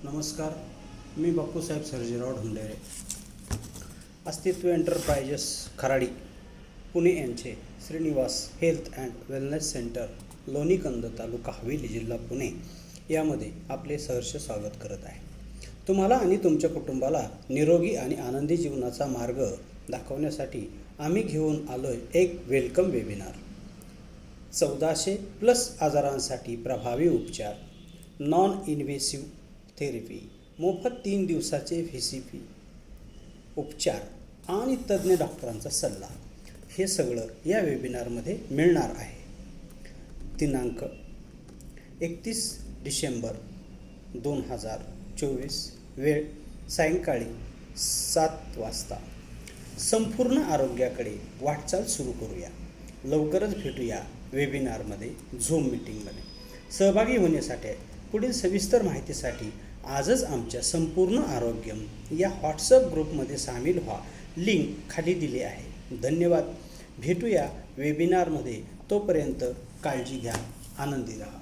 नमस्कार, मी बापूसाहेब सर्जेराव ढोंडेरे. अस्तित्व एंटरप्राइजेस खराडी पुणे यांचे Shrinivas health and wellness centre Lonikand taluka Haveli जिल्हा पुणे यामध्ये आपले सहर्ष स्वागत करत आहे. तुम्हाला आणि तुमच्या कुटुंबाला निरोगी आणि आनंदी जीवनाचा मार्ग दाखवण्यासाठी आम्ही घेऊन आलोय एक वेलकम वेबिनार. 1400+ आजारांसाठी प्रभावी उपचार, नॉन इन्व्हेसिव्ह थेरपी, मोफत 3 दिवसाचे VCP उपचार आणि तज्ज्ञ डॉक्टरांचा सल्ला, हे सगळं या वेबिनारमध्ये मिळणार आहे. दिनांक 31 डिसेंबर 2024, वेळ सायंकाळी 7 वाजता. संपूर्ण आरोग्याकडे वाटचाल सुरू करूया. लवकरच भेटूया वेबिनारमध्ये, झूम मीटिंगमध्ये. सहभागी होण्यासाठी पुढील सविस्तर माहितीसाठी आजच आमच्या संपूर्ण आरोग्यम या व्हॉट्सअप ग्रुपमध्ये सामील व्हा. लिंक खाली दिली आहे. धन्यवाद. भेटूया वेबिनारमध्ये. तोपर्यंत काळजी घ्या, आनंदी राहा.